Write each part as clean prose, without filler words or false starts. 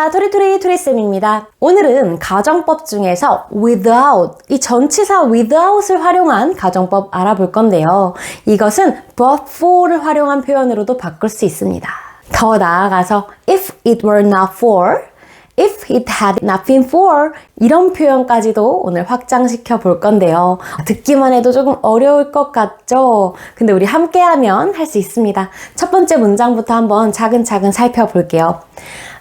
안녕하십니까, 토리토리토리쌤입니다. 오늘은 가정법 중에서 without, 이 전치사 without을 활용한 가정법 알아볼 건데요. 이것은 but for를 활용한 표현으로도 바꿀 수 있습니다. 더 나아가서 if it were not for, if it had not been for, 이런 표현까지도 오늘 확장시켜 볼 건데요. 듣기만 해도 조금 어려울 것 같죠? 근데 우리 함께하면 할 수 있습니다. 첫 번째 문장부터 한번 차근차근 살펴볼게요.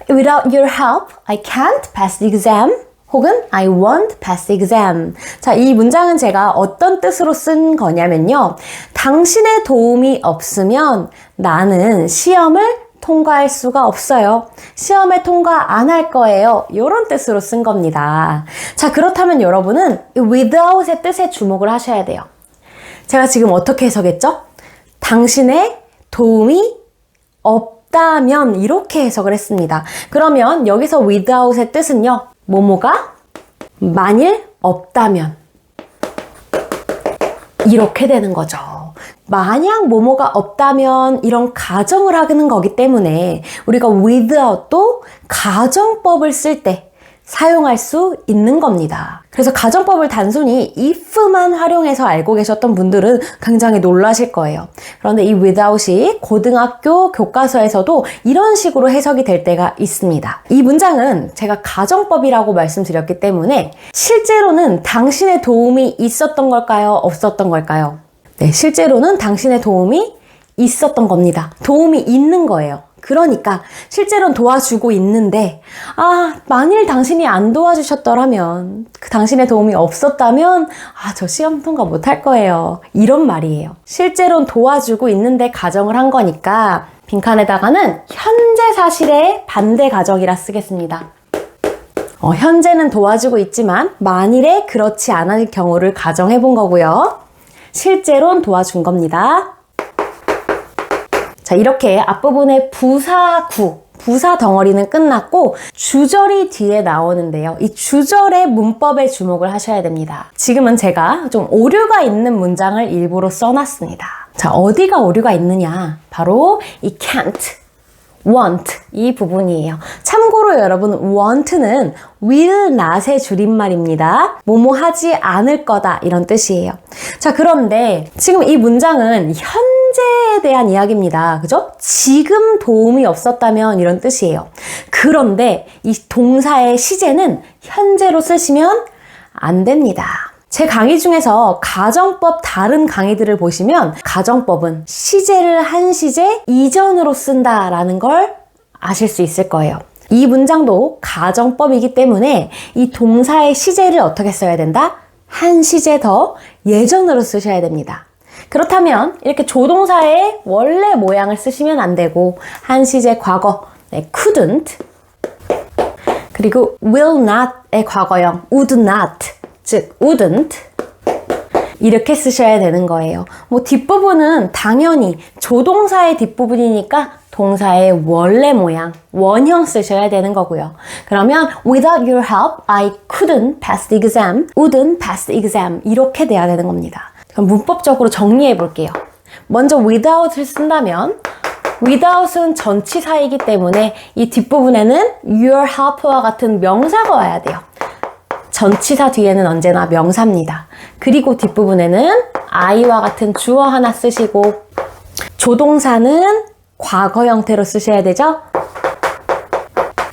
Without your help, I can't pass the exam. 혹은 I won't pass the exam. 자, 이 문장은 제가 어떤 뜻으로 쓴 거냐면요. 당신의 도움이 없으면 나는 시험을 통과할 수가 없어요. 시험에 통과 안 할 거예요. 이런 뜻으로 쓴 겁니다. 자, 그렇다면 여러분은 without의 뜻에 주목을 하셔야 돼요. 제가 지금 어떻게 해석했죠? 당신의 도움이 없다면 이렇게 해석을 했습니다. 그러면 여기서 without의 뜻은요. 뭐뭐가 만일 없다면 이렇게 되는 거죠. 만약 뭐뭐가 없다면 이런 가정을 하는 거기 때문에 우리가 without도 가정법을 쓸 때 사용할 수 있는 겁니다. 그래서 가정법을 단순히 if만 활용해서 알고 계셨던 분들은 굉장히 놀라실 거예요. 그런데 이 without이 고등학교 교과서에서도 이런 식으로 해석이 될 때가 있습니다. 이 문장은 제가 가정법이라고 말씀드렸기 때문에 실제로는 당신의 도움이 있었던 걸까요? 없었던 걸까요? 네, 실제로는 당신의 도움이 있었던 겁니다. 도움이 있는 거예요. 그러니까 실제로는 도와주고 있는데 만일 당신이 안 도와주셨더라면 당신의 도움이 없었다면 저 시험 통과 못할 거예요. 이런 말이에요. 실제로는 도와주고 있는데 가정을 한 거니까 빈칸에다가는 현재 사실의 반대 가정이라 쓰겠습니다. 현재는 도와주고 있지만 만일에 그렇지 않을 경우를 가정해 본 거고요. 실제로는 도와준 겁니다. 자, 이렇게 앞부분의 부사구, 부사 덩어리는 끝났고 주절이 뒤에 나오는데요. 이 주절의 문법에 주목을 하셔야 됩니다. 지금은 제가 좀 오류가 있는 문장을 일부러 써놨습니다. 자, 어디가 오류가 있느냐? 바로 이 can't, won't 이 부분이에요. 참고로 여러분 want는 will not의 줄임말입니다. 뭐뭐 하지 않을 거다 이런 뜻이에요. 자, 그런데 지금 이 문장은 현재에 대한 이야기입니다. 그죠? 지금 도움이 없었다면 이런 뜻이에요. 그런데 이 동사의 시제는 현재로 쓰시면 안 됩니다. 제 강의 중에서 가정법 다른 강의들을 보시면 가정법은 시제를 한 시제 이전으로 쓴다라는 걸 아실 수 있을 거예요. 이 문장도 가정법이기 때문에 이 동사의 시제를 어떻게 써야 된다? 한 시제 더 예전으로 쓰셔야 됩니다. 그렇다면 이렇게 조동사의 원래 모양을 쓰시면 안 되고 한 시제 과거, couldn't, 그리고 will not의 과거형 would not, 즉 wouldn't 이렇게 쓰셔야 되는 거예요. 뒷부분은 당연히 조동사의 뒷부분이니까 동사의 원래 모양, 원형 쓰셔야 되는 거고요. 그러면 without your help, I couldn't pass the exam, wouldn't pass the exam 이렇게 돼야 되는 겁니다. 그럼 문법적으로 정리해 볼게요. 먼저 without을 쓴다면 without은 전치사이기 때문에 이 뒷부분에는 your help와 같은 명사가 와야 돼요. 전치사 뒤에는 언제나 명사입니다. 그리고 뒷부분에는 I와 같은 주어 하나 쓰시고 조동사는 과거 형태로 쓰셔야 되죠?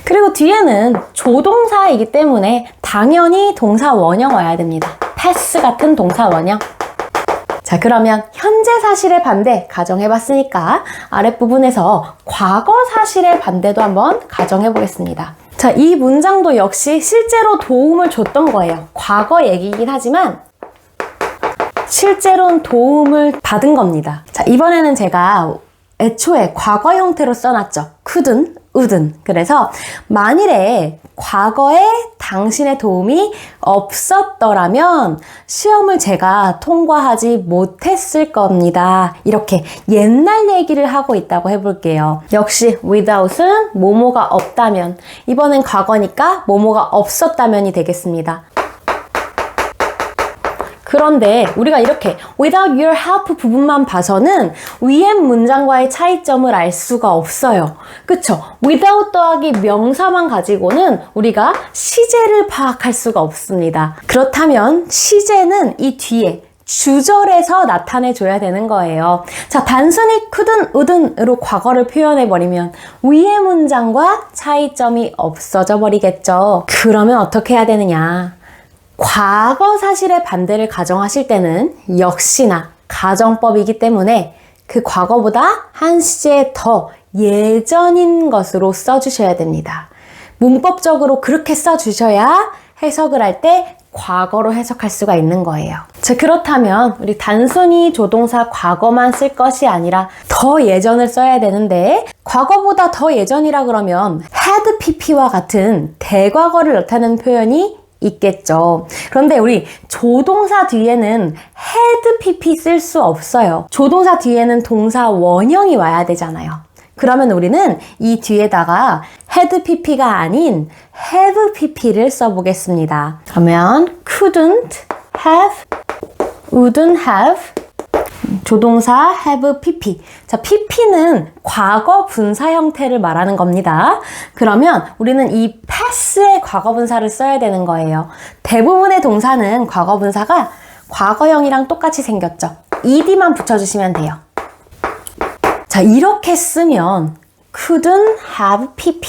그리고 뒤에는 조동사이기 때문에 당연히 동사 원형 와야 됩니다. pass 같은 동사 원형. 자, 그러면 현재 사실의 반대 가정해봤으니까 아랫부분에서 과거 사실의 반대도 한번 가정해보겠습니다. 자, 이 문장도 역시 실제로 도움을 줬던 거예요. 과거 얘기이긴 하지만 실제로는 도움을 받은 겁니다. 자, 이번에는 제가 애초에 과거 형태로 써놨죠. couldn't, wouldn't. 그래서 만일에 과거에 당신의 도움이 없었더라면 시험을 제가 통과하지 못했을 겁니다. 이렇게 옛날 얘기를 하고 있다고 해볼게요. 역시 without은 뭐뭐가 없다면, 이번엔 과거니까 뭐뭐가 없었다면이 되겠습니다. 그런데 우리가 이렇게 without your help 부분만 봐서는 위에 문장과의 차이점을 알 수가 없어요. 그쵸? without 더하기 명사만 가지고는 우리가 시제를 파악할 수가 없습니다. 그렇다면 시제는 이 뒤에 주절에서 나타내줘야 되는 거예요. 자, 단순히 couldn't, wouldn't으로 과거를 표현해버리면 위의 문장과 차이점이 없어져 버리겠죠. 그러면 어떻게 해야 되느냐? 과거 사실의 반대를 가정하실 때는 역시나 가정법이기 때문에 그 과거보다 한 시제 더 예전인 것으로 써주셔야 됩니다. 문법적으로 그렇게 써주셔야 해석을 할 때 과거로 해석할 수가 있는 거예요. 자, 그렇다면 우리 단순히 조동사 과거만 쓸 것이 아니라 더 예전을 써야 되는데 과거보다 더 예전이라 그러면 had pp와 같은 대과거를 나타내는 표현이 있겠죠. 그런데 우리 조동사 뒤에는 had pp 쓸 수 없어요. 조동사 뒤에는 동사 원형이 와야 되잖아요. 그러면 우리는 이 뒤에다가 had pp가 아닌 have pp를 써보겠습니다. 그러면 couldn't have, wouldn't have, 조동사 have pp. 자, pp는 과거 분사 형태를 말하는 겁니다. 그러면 우리는 이 pass의 과거 분사를 써야 되는 거예요. 대부분의 동사는 과거 분사가 과거형이랑 똑같이 생겼죠. ed만 붙여주시면 돼요. 자, 이렇게 쓰면 couldn't have pp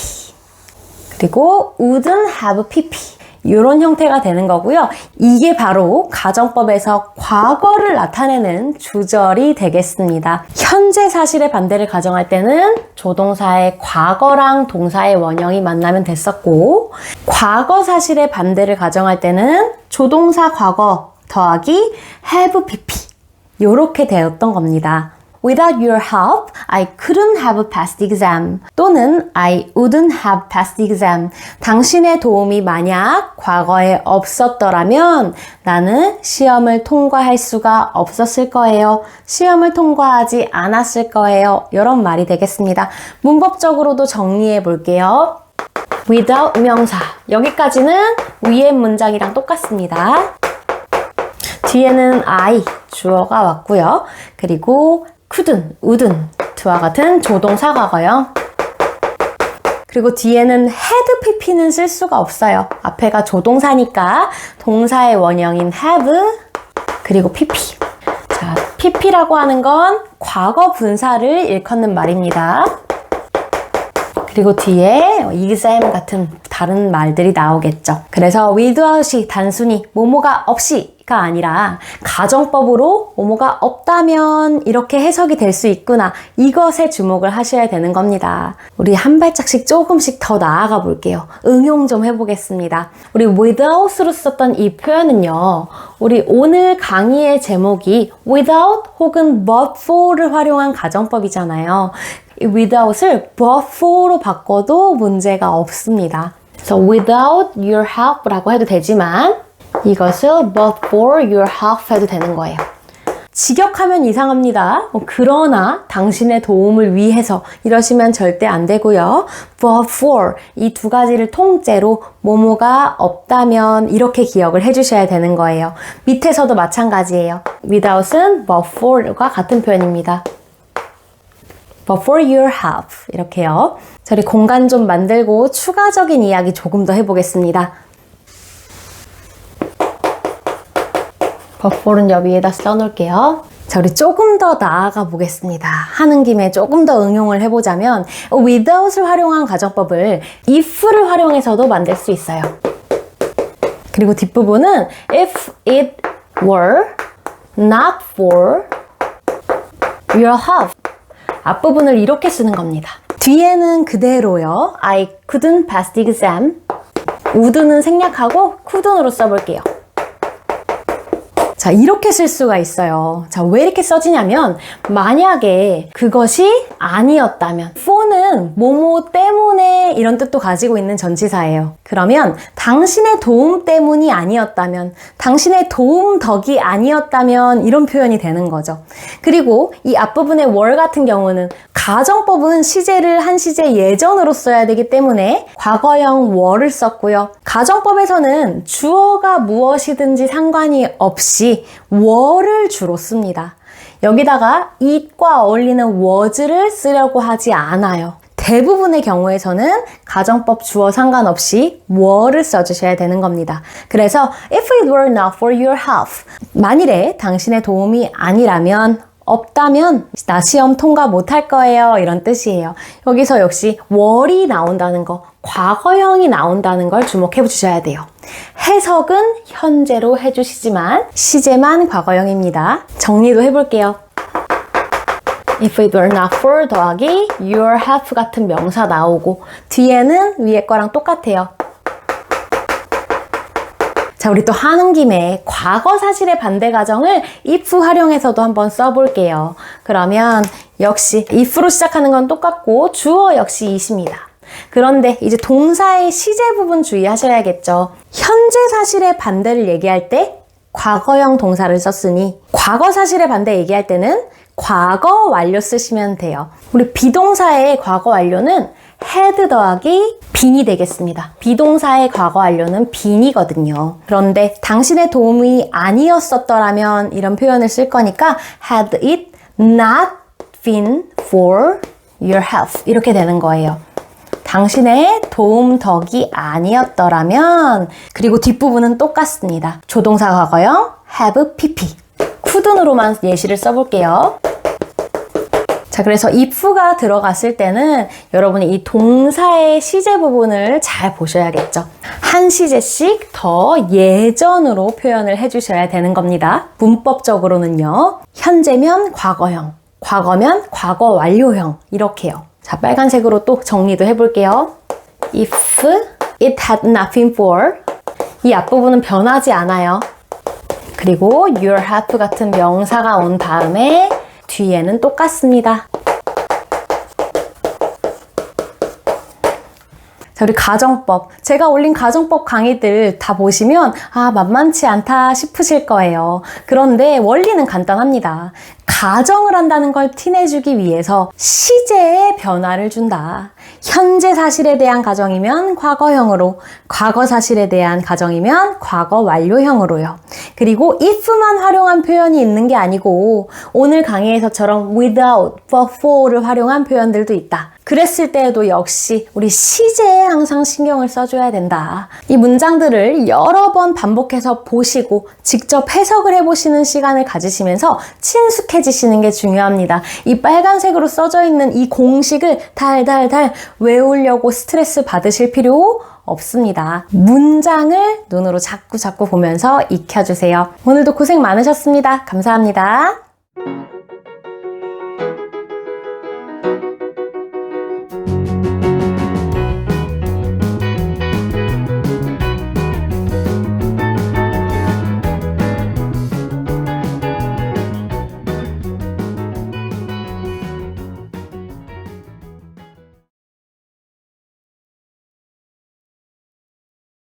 그리고 wouldn't have pp 이런 형태가 되는 거고요. 이게 바로 가정법에서 과거를 나타내는 주절이 되겠습니다. 현재 사실의 반대를 가정할 때는 조동사의 과거랑 동사의 원형이 만나면 됐었고, 과거 사실의 반대를 가정할 때는 조동사 과거 더하기 have pp 이렇게 되었던 겁니다. Without your help, I couldn't have passed the exam. 또는 I wouldn't have passed the exam. 당신의 도움이 만약 과거에 없었더라면 나는 시험을 통과할 수가 없었을 거예요. 시험을 통과하지 않았을 거예요. 이런 말이 되겠습니다. 문법적으로도 정리해 볼게요. Without 명사. 여기까지는 위의 문장이랑 똑같습니다. 뒤에는 I, 주어가 왔고요. 그리고 couldn't, wouldn't와 같은 조동사 과거형. 그리고 뒤에는 had pp는 쓸 수가 없어요. 앞에가 조동사니까 동사의 원형인 have 그리고 pp. 자, pp라고 하는 건 과거 분사를 일컫는 말입니다. 그리고 뒤에 exam 같은 다른 말들이 나오겠죠. 그래서 without이 단순히 뭐뭐가 없이가 아니라 가정법으로 뭐뭐가 없다면 이렇게 해석이 될 수 있구나. 이것에 주목을 하셔야 되는 겁니다. 우리 한 발짝씩 조금씩 더 나아가 볼게요. 응용 좀 해보겠습니다. 우리 without으로 썼던 이 표현은요. 우리 오늘 강의의 제목이 without 혹은 but for를 활용한 가정법이잖아요. without을 but for로 바꿔도 문제가 없습니다. 그래서 without your help라고 해도 되지만 이것을 but for your help 해도 되는 거예요. 직역하면 이상합니다. 그러나 당신의 도움을 위해서 이러시면 절대 안 되고요. but for 이 두 가지를 통째로 뭐뭐가 없다면 이렇게 기억을 해주셔야 되는 거예요. 밑에서도 마찬가지예요. without은 but for과 같은 표현입니다. but for your help 이렇게요. 저희 공간 좀 만들고 추가적인 이야기 조금 더 해보겠습니다. but for은 여기에다 써놓을게요. 자, 우리 조금 더 나아가 보겠습니다. 하는 김에 조금 더 응용을 해보자면 without을 활용한 가정법을 if를 활용해서도 만들 수 있어요. 그리고 뒷부분은 if it were not for your help 앞부분을 이렇게 쓰는 겁니다. 뒤에는 그대로요. I couldn't pass the exam. would는 생략하고 couldn't으로 써볼게요. 자, 이렇게 쓸 수가 있어요. 자, 왜 이렇게 써지냐면 만약에 그것이 아니었다면 for는 뭐뭐 때문에 이런 뜻도 가지고 있는 전치사예요. 그러면 당신의 도움 때문이 아니었다면 당신의 도움 덕이 아니었다면 이런 표현이 되는 거죠. 그리고 이 앞부분의 were 같은 경우는 가정법은 시제를 한 시제 예전으로 써야 되기 때문에 과거형 were를 썼고요. 가정법에서는 주어가 무엇이든지 상관이 없이 더하기 were를 주로 씁니다. 여기다가 it과 어울리는 was를 쓰려고 하지 않아요. 대부분의 경우에서는 가정법 주어 상관없이 were를 써주셔야 되는 겁니다. 그래서 if it were not for your help, 만일에 당신의 도움이 아니라면, 없다면 나 시험 통과 못할 거예요, 이런 뜻이에요. 여기서 역시 were이 나온다는 거, 과거형이 나온다는 걸 주목해 주셔야 돼요. 해석은 현재로 해주시지만 시제만 과거형입니다. 정리도 해볼게요. If it were not for 더하기 your help 같은 명사 나오고 뒤에는 위에 거랑 똑같아요. 자, 우리 또 하는 김에 과거 사실의 반대 가정을 if 활용해서도 한번 써볼게요. 그러면 역시 if로 시작하는 건 똑같고 주어 역시 it입니다. 그런데 이제 동사의 시제 부분 주의하셔야겠죠. 현재 사실의 반대를 얘기할 때 과거형 동사를 썼으니 과거 사실의 반대 얘기할 때는 과거 완료 쓰시면 돼요. 우리 비동사의 과거 완료는 had 더하기 bene이 되겠습니다. 비동사의 과거 완료는 bene이거든요. 그런데 당신의 도움이 아니었었더라면 이런 표현을 쓸 거니까 had it not been for your help 이렇게 되는 거예요. 당신의 도움 덕이 아니었더라면, 그리고 뒷부분은 똑같습니다. 조동사 과거형 have pp. couldn't으로만 예시를 써볼게요. 자, 그래서 if가 들어갔을 때는 여러분이 이 동사의 시제 부분을 잘 보셔야겠죠. 한 시제씩 더 예전으로 표현을 해주셔야 되는 겁니다. 문법적으로는요. 현재면 과거형, 과거면 과거 완료형 이렇게요. 자, 빨간색으로 또 정리도 해볼게요. If it had not been for, 이 앞부분은 변하지 않아요. 그리고 your help 같은 명사가 온 다음에 뒤에는 똑같습니다. 자, 우리 가정법. 제가 올린 가정법 강의들 다 보시면 만만치 않다 싶으실 거예요. 그런데 원리는 간단합니다. 가정을 한다는 걸 티내주기 위해서 시제에 변화를 준다. 현재 사실에 대한 가정이면 과거형으로, 과거 사실에 대한 가정이면 과거 완료형으로요. 그리고 if만 활용한 표현이 있는 게 아니고 오늘 강의에서처럼 without, but for를 활용한 표현들도 있다. 그랬을 때에도 역시 우리 시제에 항상 신경을 써줘야 된다. 이 문장들을 여러 번 반복해서 보시고 직접 해석을 해보시는 시간을 가지시면서 친숙해지시는 게 중요합니다. 이 빨간색으로 써져 있는 이 공식을 달달달 외우려고 스트레스 받으실 필요 없습니다. 문장을 눈으로 자꾸 보면서 익혀주세요. 오늘도 고생 많으셨습니다. 감사합니다.